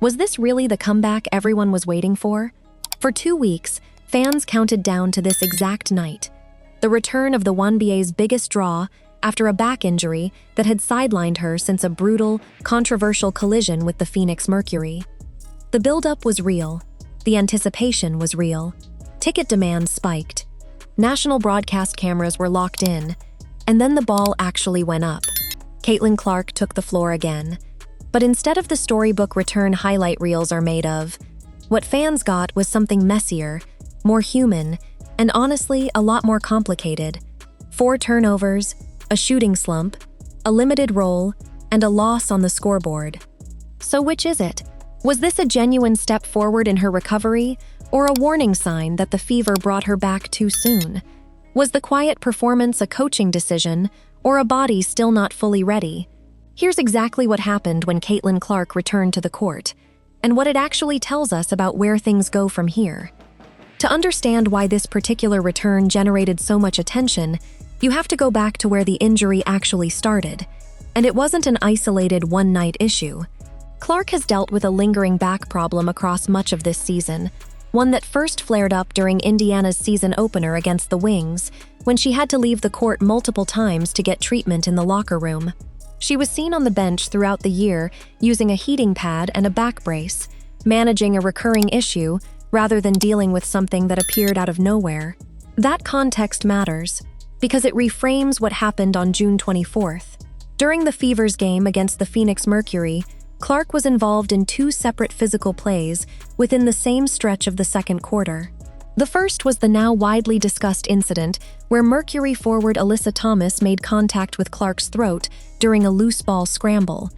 Was this really the comeback everyone was waiting for? For 2 weeks, fans counted down to this exact night, the return of the WNBA's biggest draw after a back injury that had sidelined her since a brutal, controversial collision with the Phoenix Mercury. The buildup was real. The anticipation was real. Ticket demand spiked. National broadcast cameras were locked in, and then the ball actually went up. Caitlin Clark took the floor again. But instead of the storybook return highlight reels are made of, what fans got was something messier, more human, and honestly a lot more complicated. 4 turnovers, a shooting slump, a limited role, and a loss on the scoreboard. So which is it? Was this a genuine step forward in her recovery, or a warning sign that the fever brought her back too soon? Was the quiet performance a coaching decision, or a body still not fully ready? Here's exactly what happened when Caitlin Clark returned to the court, and what it actually tells us about where things go from here. To understand why this particular return generated so much attention, you have to go back to where the injury actually started. And it wasn't an isolated one-night issue. Clark has dealt with a lingering back problem across much of this season, one that first flared up during Indiana's season opener against the Wings, when she had to leave the court multiple times to get treatment in the locker room. She was seen on the bench throughout the year using a heating pad and a back brace, managing a recurring issue rather than dealing with something that appeared out of nowhere. That context matters, because it reframes what happened on June 24th. During the Fever's game against the Phoenix Mercury, Clark was involved in 2 separate physical plays within the same stretch of the second quarter. The first was the now widely discussed incident where Mercury forward Alyssa Thomas made contact with Clark's throat during a loose ball scramble,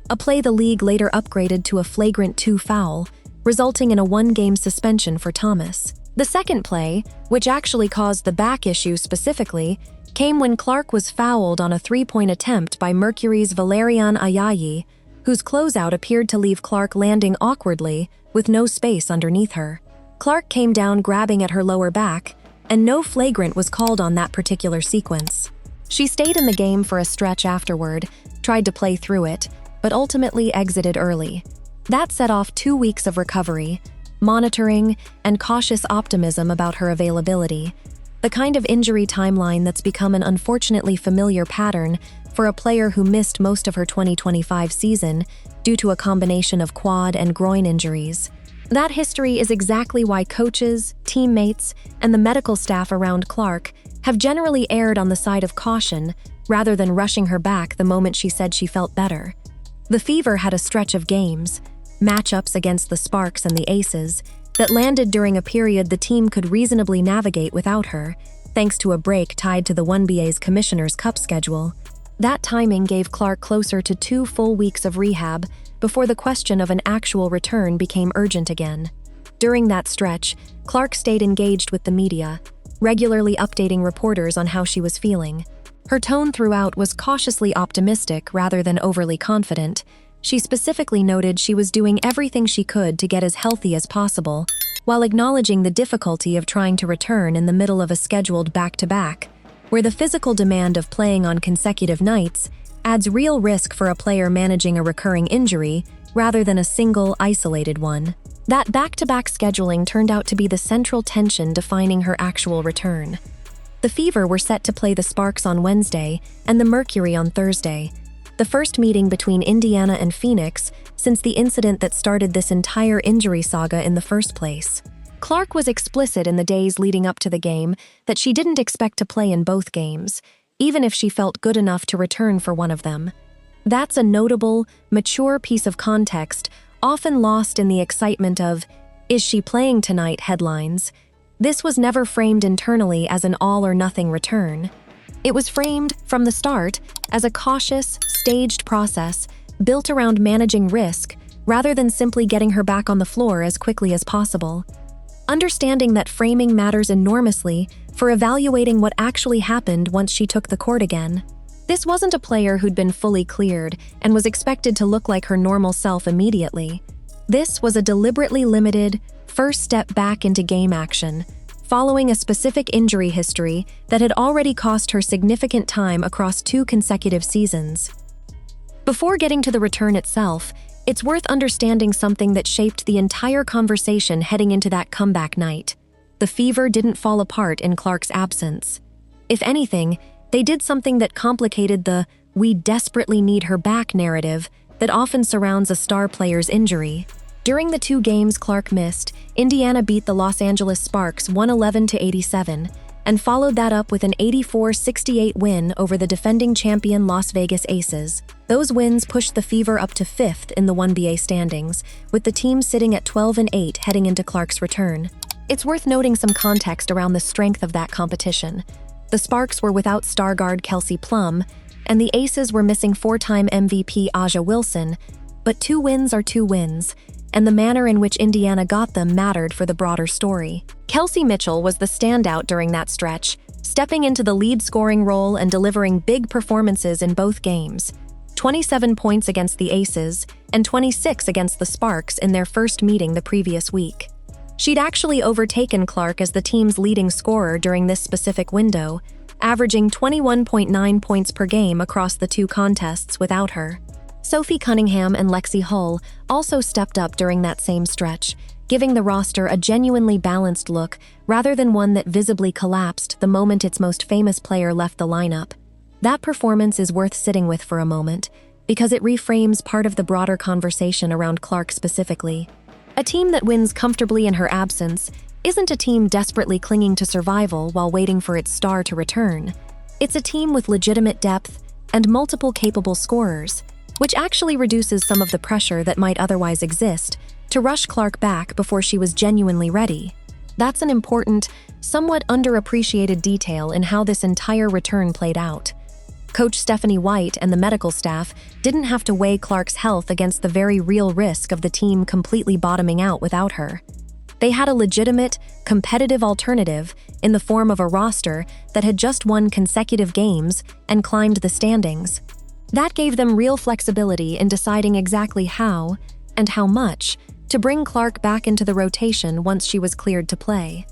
a play the league later upgraded to a flagrant 2 foul, resulting in a 1-game suspension for Thomas. The second play, which actually caused the back issue specifically, came when Clark was fouled on a 3-point attempt by Mercury's Valerian Ayayi, whose closeout appeared to leave Clark landing awkwardly with no space underneath her. Clark came down grabbing at her lower back, and no flagrant was called on that particular sequence. She stayed in the game for a stretch afterward, tried to play through it, but ultimately exited early. That set off 2 weeks of recovery, monitoring, and cautious optimism about her availability, the kind of injury timeline that's become an unfortunately familiar pattern for a player who missed most of her 2025 season due to a combination of quad and groin injuries. That history is exactly why coaches, teammates, and the medical staff around Clark have generally erred on the side of caution rather than rushing her back the moment she said she felt better. The Fever had a stretch of games, matchups against the Sparks and the Aces, that landed during a period the team could reasonably navigate without her, thanks to a break tied to the WNBA's Commissioner's Cup schedule. That timing gave Clark closer to 2 full weeks of rehab before the question of an actual return became urgent again. During that stretch, Clark stayed engaged with the media, regularly updating reporters on how she was feeling. Her tone throughout was cautiously optimistic rather than overly confident. She specifically noted she was doing everything she could to get as healthy as possible, while acknowledging the difficulty of trying to return in the middle of a scheduled back-to-back, where the physical demand of playing on consecutive nights adds real risk for a player managing a recurring injury rather than a single, isolated one. That back-to-back scheduling turned out to be the central tension defining her actual return. The Fever were set to play the Sparks on Wednesday and the Mercury on Thursday, the first meeting between Indiana and Phoenix since the incident that started this entire injury saga in the first place. Clark was explicit in the days leading up to the game that she didn't expect to play in both games, even if she felt good enough to return for one of them. That's a notable, mature piece of context, often lost in the excitement of, "Is she playing tonight?" headlines. This was never framed internally as an all-or-nothing return. It was framed, from the start, as a cautious, staged process built around managing risk rather than simply getting her back on the floor as quickly as possible. Understanding that framing matters enormously for evaluating what actually happened once she took the court again. This wasn't a player who'd been fully cleared and was expected to look like her normal self immediately. This was a deliberately limited, first step back into game action, following a specific injury history that had already cost her significant time across 2 consecutive seasons. Before getting to the return itself, It's worth understanding something that shaped the entire conversation heading into that comeback night. The Fever didn't fall apart in Clark's absence. If anything, they did something that complicated the "we desperately need her back" narrative that often surrounds a star player's injury. During the 2 games Clark missed, Indiana beat the Los Angeles Sparks 111-87 and followed that up with an 84-68 win over the defending champion Las Vegas Aces. Those wins pushed the Fever up to 5th in the WNBA standings, with the team sitting at 12-8 heading into Clark's return. It's worth noting some context around the strength of that competition. The Sparks were without star guard Kelsey Plum, and the Aces were missing 4-time MVP Aja Wilson, but 2 wins are 2 wins, and the manner in which Indiana got them mattered for the broader story. Kelsey Mitchell was the standout during that stretch, stepping into the lead scoring role and delivering big performances in both games. 27 points against the Aces and 26 against the Sparks in their first meeting the previous week. She'd actually overtaken Clark as the team's leading scorer during this specific window, averaging 21.9 points per game across the 2 contests without her. Sophie Cunningham and Lexi Hull also stepped up during that same stretch, giving the roster a genuinely balanced look rather than one that visibly collapsed the moment its most famous player left the lineup. That performance is worth sitting with for a moment, because it reframes part of the broader conversation around Clark specifically. A team that wins comfortably in her absence isn't a team desperately clinging to survival while waiting for its star to return. It's a team with legitimate depth and multiple capable scorers, which actually reduces some of the pressure that might otherwise exist to rush Clark back before she was genuinely ready. That's an important, somewhat underappreciated detail in how this entire return played out. Coach Stephanie White and the medical staff didn't have to weigh Clark's health against the very real risk of the team completely bottoming out without her. They had a legitimate, competitive alternative in the form of a roster that had just won consecutive games and climbed the standings. That gave them real flexibility in deciding exactly how, and how much, to bring Clark back into the rotation once she was cleared to play.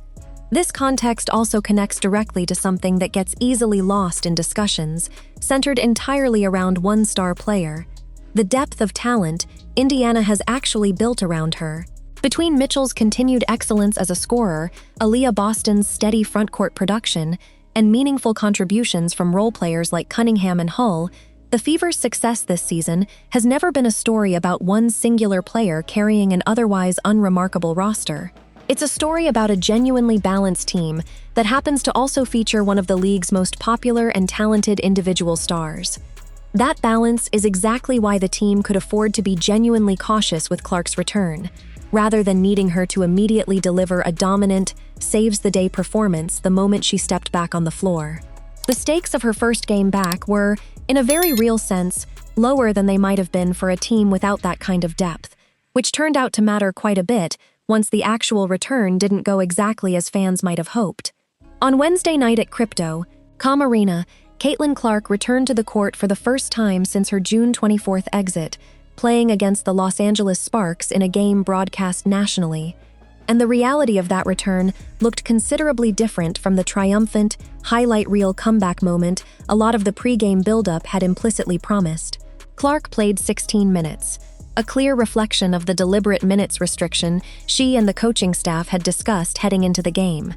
This context also connects directly to something that gets easily lost in discussions, centered entirely around one star player: the depth of talent Indiana has actually built around her. Between Mitchell's continued excellence as a scorer, Aaliyah Boston's steady frontcourt production, and meaningful contributions from role players like Cunningham and Hull, the Fever's success this season has never been a story about one singular player carrying an otherwise unremarkable roster. It's a story about a genuinely balanced team that happens to also feature one of the league's most popular and talented individual stars. That balance is exactly why the team could afford to be genuinely cautious with Clark's return, rather than needing her to immediately deliver a dominant, saves-the-day performance the moment she stepped back on the floor. The stakes of her first game back were, in a very real sense, lower than they might have been for a team without that kind of depth, which turned out to matter quite a bit once the actual return didn't go exactly as fans might have hoped. On Wednesday night at Crypto.com Arena, Caitlin Clark returned to the court for the first time since her June 24th exit, playing against the Los Angeles Sparks in a game broadcast nationally. And the reality of that return looked considerably different from the triumphant, highlight reel comeback moment a lot of the pregame buildup had implicitly promised. Clark played 16 minutes, a clear reflection of the deliberate minutes restriction she and the coaching staff had discussed heading into the game.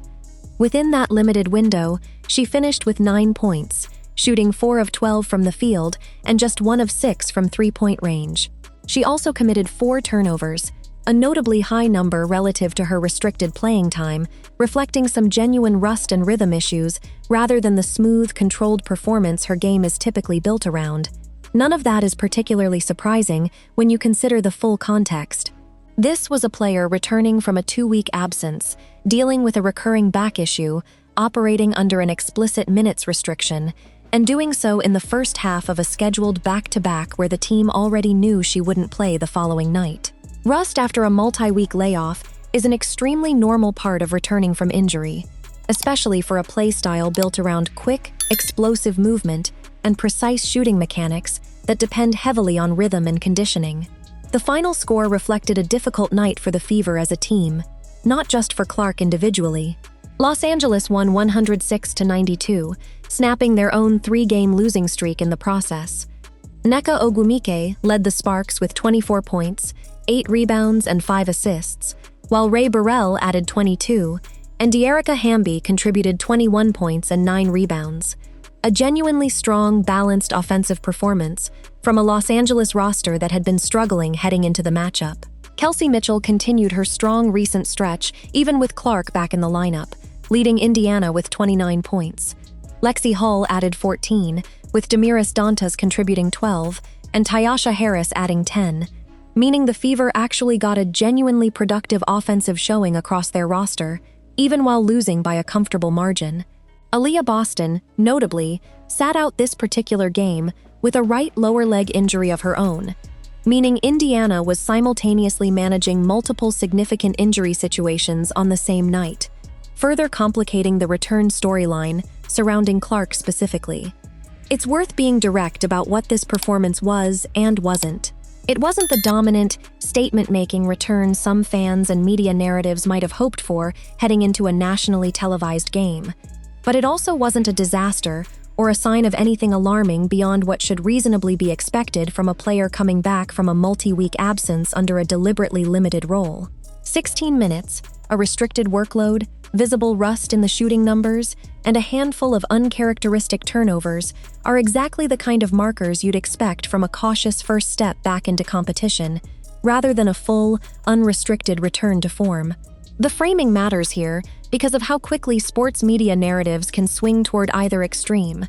Within that limited window, she finished with 9 points, shooting 4 of 12 from the field and just 1 of 6 from three-point range. She also committed 4 turnovers, a notably high number relative to her restricted playing time, reflecting some genuine rust and rhythm issues rather than the smooth, controlled performance her game is typically built around. None of that is particularly surprising when you consider the full context. This was a player returning from a 2-week absence, dealing with a recurring back issue, operating under an explicit minutes restriction, and doing so in the first half of a scheduled back-to-back where the team already knew she wouldn't play the following night. Rust after a multi-week layoff is an extremely normal part of returning from injury, especially for a play style built around quick, explosive movement and precise shooting mechanics that depend heavily on rhythm and conditioning. The final score reflected a difficult night for the Fever as a team, not just for Clark individually. Los Angeles won 106-92, snapping their own 3-game losing streak in the process. Nneka Ogwumike led the Sparks with 24 points, 8 rebounds, and 5 assists, while Ray Burrell added 22, and De'Erica Hamby contributed 21 points and 9 rebounds. A genuinely strong, balanced offensive performance from a Los Angeles roster that had been struggling heading into the matchup. Kelsey Mitchell continued her strong recent stretch, even with Clark back in the lineup, leading Indiana with 29 points. Lexi Hull added 14, with Damiris Dantas contributing 12, and Tyasha Harris adding 10, meaning the Fever actually got a genuinely productive offensive showing across their roster, even while losing by a comfortable margin. Aaliyah Boston, notably, sat out this particular game with a right lower leg injury of her own, meaning Indiana was simultaneously managing multiple significant injury situations on the same night, further complicating the return storyline surrounding Clark specifically. It's worth being direct about what this performance was and wasn't. It wasn't the dominant, statement-making return some fans and media narratives might have hoped for heading into a nationally televised game. But it also wasn't a disaster or a sign of anything alarming beyond what should reasonably be expected from a player coming back from a multi-week absence under a deliberately limited role. 16 minutes, a restricted workload, visible rust in the shooting numbers, and a handful of uncharacteristic turnovers are exactly the kind of markers you'd expect from a cautious first step back into competition, rather than a full, unrestricted return to form. The framing matters here because of how quickly sports media narratives can swing toward either extreme,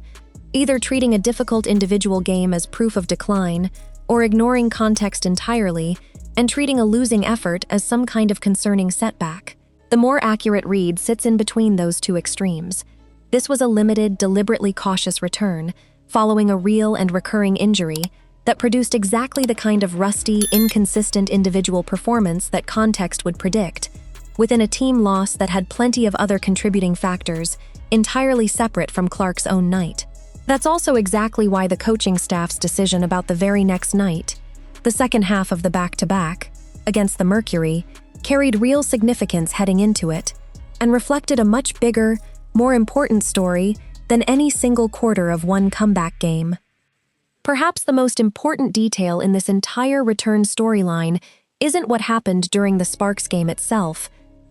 either treating a difficult individual game as proof of decline or ignoring context entirely and treating a losing effort as some kind of concerning setback. The more accurate read sits in between those two extremes. This was a limited, deliberately cautious return, following a real and recurring injury that produced exactly the kind of rusty, inconsistent individual performance that context would predict, within a team loss that had plenty of other contributing factors, entirely separate from Clark's own night. That's also exactly why the coaching staff's decision about the very next night, the second half of the back-to-back, against the Mercury, carried real significance heading into it, and reflected a much bigger, more important story than any single quarter of one comeback game. Perhaps the most important detail in this entire return storyline isn't what happened during the Sparks game itself,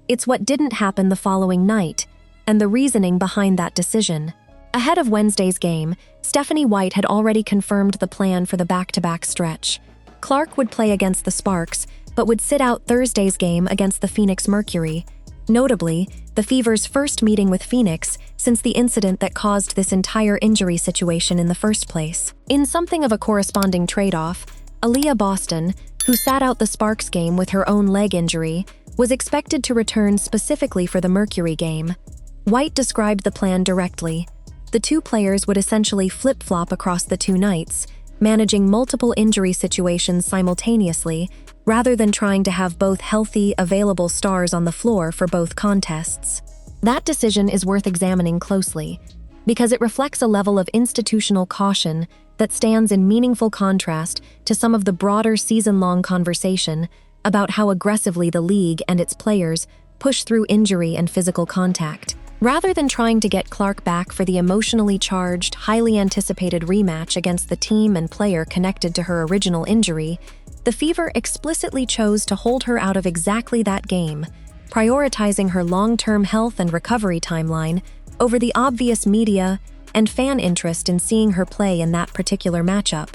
it's what didn't happen the following night, and the reasoning behind that decision. Ahead of Wednesday's game, Stephanie White had already confirmed the plan for the back-to-back stretch. Clark would play against the Sparks, but would sit out Thursday's game against the Phoenix Mercury, notably, the Fever's first meeting with Phoenix since the incident that caused this entire injury situation in the first place. In something of a corresponding trade-off, Aaliyah Boston, who sat out the Sparks game with her own leg injury, was expected to return specifically for the Mercury game. White described the plan directly. The two players would essentially flip-flop across the two nights, managing multiple injury situations simultaneously, rather than trying to have both healthy, available stars on the floor for both contests. That decision is worth examining closely, because it reflects a level of institutional caution that stands in meaningful contrast to some of the broader season-long conversation about how aggressively the league and its players push through injury and physical contact. Rather than trying to get Clark back for the emotionally charged, highly anticipated rematch against the team and player connected to her original injury, the Fever explicitly chose to hold her out of exactly that game, prioritizing her long-term health and recovery timeline over the obvious media and fan interest in seeing her play in that particular matchup.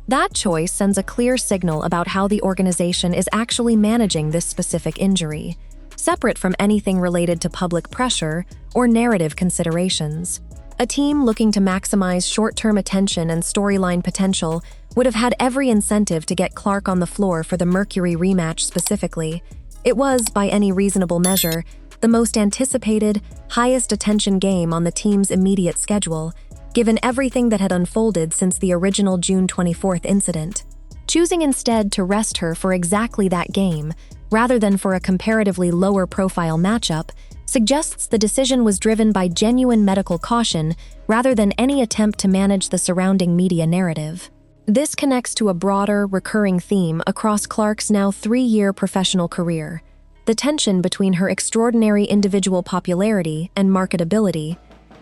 That choice sends a clear signal about how the organization is actually managing this specific injury, separate from anything related to public pressure or narrative considerations. A team looking to maximize short-term attention and storyline potential would have had every incentive to get Clark on the floor for the Mercury rematch specifically. It was, by any reasonable measure, the most anticipated, highest attention game on the team's immediate schedule, given everything that had unfolded since the original June 24th incident. Choosing instead to rest her for exactly that game, rather than for a comparatively lower-profile matchup, suggests the decision was driven by genuine medical caution rather than any attempt to manage the surrounding media narrative. This connects to a broader, recurring theme across Clark's now 3-year professional career: the tension between her extraordinary individual popularity and marketability,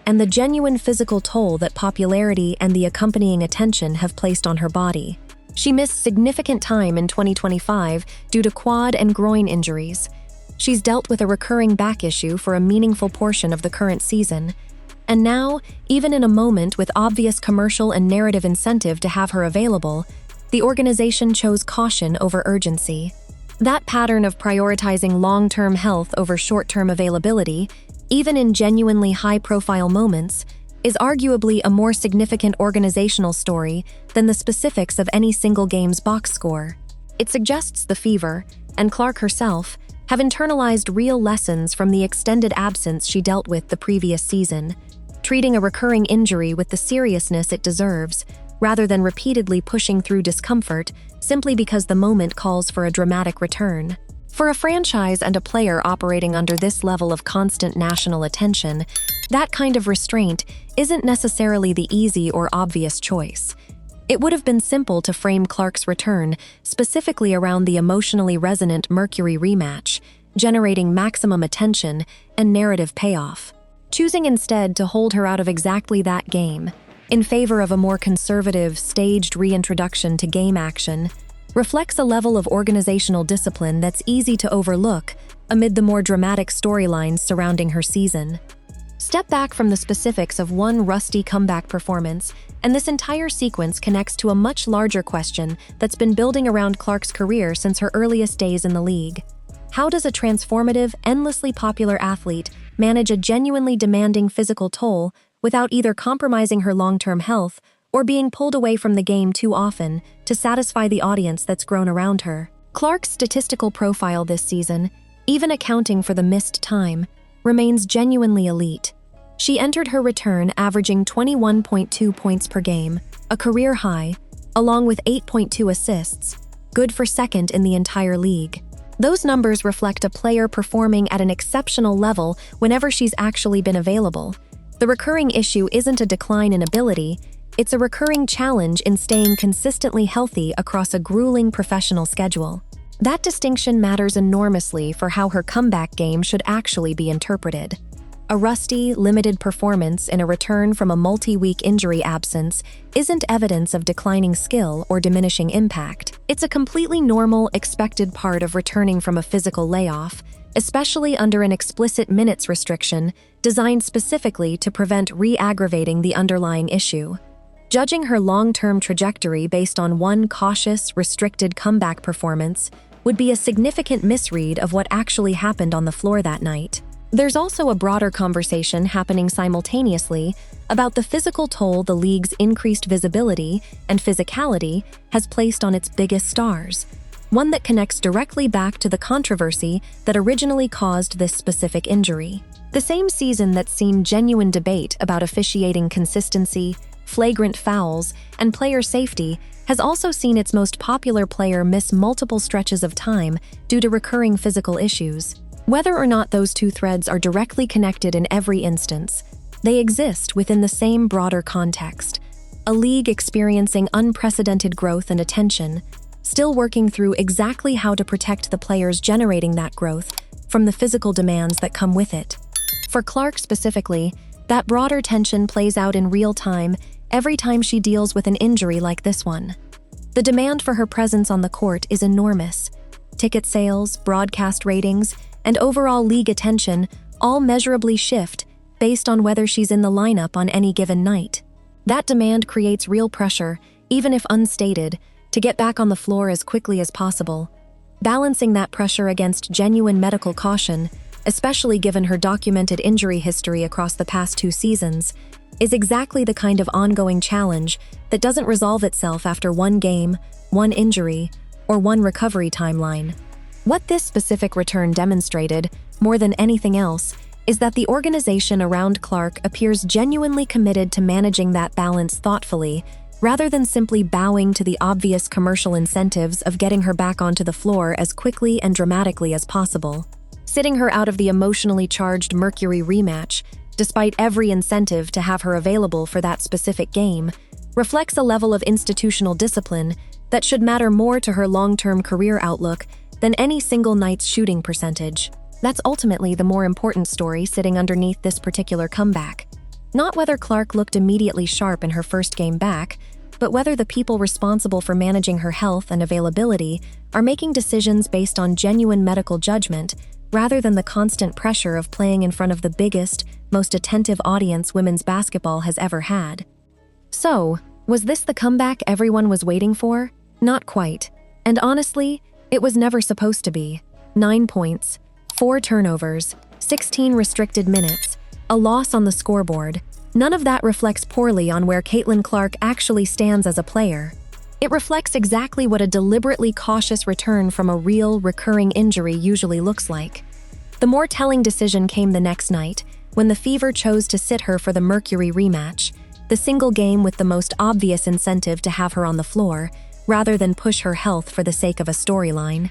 and the genuine physical toll that popularity and the accompanying attention have placed on her body. She missed significant time in 2025 due to quad and groin injuries. She's dealt with a recurring back issue for a meaningful portion of the current season. And now, even in a moment with obvious commercial and narrative incentive to have her available, the organization chose caution over urgency. That pattern of prioritizing long-term health over short-term availability, even in genuinely high-profile moments, is arguably a more significant organizational story than the specifics of any single game's box score. It suggests the Fever, and Clark herself, have internalized real lessons from the extended absence she dealt with the previous season, treating a recurring injury with the seriousness it deserves, rather than repeatedly pushing through discomfort simply because the moment calls for a dramatic return. For a franchise and a player operating under this level of constant national attention, that kind of restraint isn't necessarily the easy or obvious choice. It would have been simple to frame Clark's return specifically around the emotionally resonant Mercury rematch, generating maximum attention and narrative payoff. Choosing instead to hold her out of exactly that game, in favor of a more conservative, staged reintroduction to game action, reflects a level of organizational discipline that's easy to overlook amid the more dramatic storylines surrounding her season. Step back from the specifics of one rusty comeback performance, and this entire sequence connects to a much larger question that's been building around Clark's career since her earliest days in the league. How does a transformative, endlessly popular athlete manage a genuinely demanding physical toll without either compromising her long-term health or being pulled away from the game too often to satisfy the audience that's grown around her? Clark's statistical profile this season, even accounting for the missed time, remains genuinely elite. She entered her return averaging 21.2 points per game, a career high, along with 8.2 assists, good for second in the entire league. Those numbers reflect a player performing at an exceptional level whenever she's actually been available. The recurring issue isn't a decline in ability, it's a recurring challenge in staying consistently healthy across a grueling professional schedule. That distinction matters enormously for how her comeback game should actually be interpreted. A rusty, limited performance in a return from a multi-week injury absence isn't evidence of declining skill or diminishing impact. It's a completely normal, expected part of returning from a physical layoff, especially under an explicit minutes restriction designed specifically to prevent re-aggravating the underlying issue. Judging her long-term trajectory based on one cautious, restricted comeback performance would be a significant misread of what actually happened on the floor that night. There's also a broader conversation happening simultaneously about the physical toll the league's increased visibility and physicality has placed on its biggest stars, one that connects directly back to the controversy that originally caused this specific injury. The same season that's seen genuine debate about officiating consistency, flagrant fouls, and player safety has also seen its most popular player miss multiple stretches of time due to recurring physical issues. Whether or not those two threads are directly connected in every instance, they exist within the same broader context. A league experiencing unprecedented growth and attention, still working through exactly how to protect the players generating that growth from the physical demands that come with it. For Clark specifically, that broader tension plays out in real time every time she deals with an injury like this one. The demand for her presence on the court is enormous. Ticket sales, broadcast ratings, and overall league attention all measurably shift based on whether she's in the lineup on any given night. That demand creates real pressure, even if unstated, to get back on the floor as quickly as possible. Balancing that pressure against genuine medical caution, especially given her documented injury history across the past 2 seasons, is exactly the kind of ongoing challenge that doesn't resolve itself after one game, one injury, or one recovery timeline. What this specific return demonstrated, more than anything else, is that the organization around Clark appears genuinely committed to managing that balance thoughtfully, rather than simply bowing to the obvious commercial incentives of getting her back onto the floor as quickly and dramatically as possible. Sitting her out of the emotionally charged Mercury rematch, despite every incentive to have her available for that specific game, reflects a level of institutional discipline that should matter more to her long-term career outlook than any single night's shooting percentage. That's ultimately the more important story sitting underneath this particular comeback. Not whether Clark looked immediately sharp in her first game back, but whether the people responsible for managing her health and availability are making decisions based on genuine medical judgment rather than the constant pressure of playing in front of the biggest, most attentive audience women's basketball has ever had. So, was this the comeback everyone was waiting for? Not quite. And honestly, it was never supposed to be. 9 points, 4 turnovers, 16 restricted minutes, a loss on the scoreboard. None of that reflects poorly on where Caitlin Clark actually stands as a player. It reflects exactly what a deliberately cautious return from a real, recurring injury usually looks like. The more telling decision came the next night, when the Fever chose to sit her for the Mercury rematch, the single game with the most obvious incentive to have her on the floor, rather than push her health for the sake of a storyline.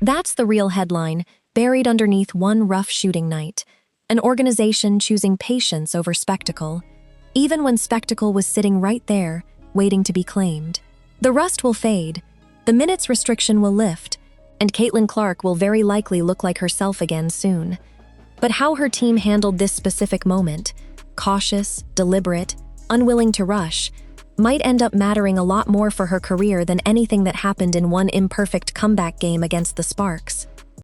That's the real headline, buried underneath one rough shooting night. An organization choosing patience over spectacle, even when spectacle was sitting right there, waiting to be claimed. The rust will fade, the minutes restriction will lift, and Caitlin Clark will very likely look like herself again soon. But how her team handled this specific moment, cautious, deliberate, unwilling to rush, might end up mattering a lot more for her career than anything that happened in one imperfect comeback game against the Sparks.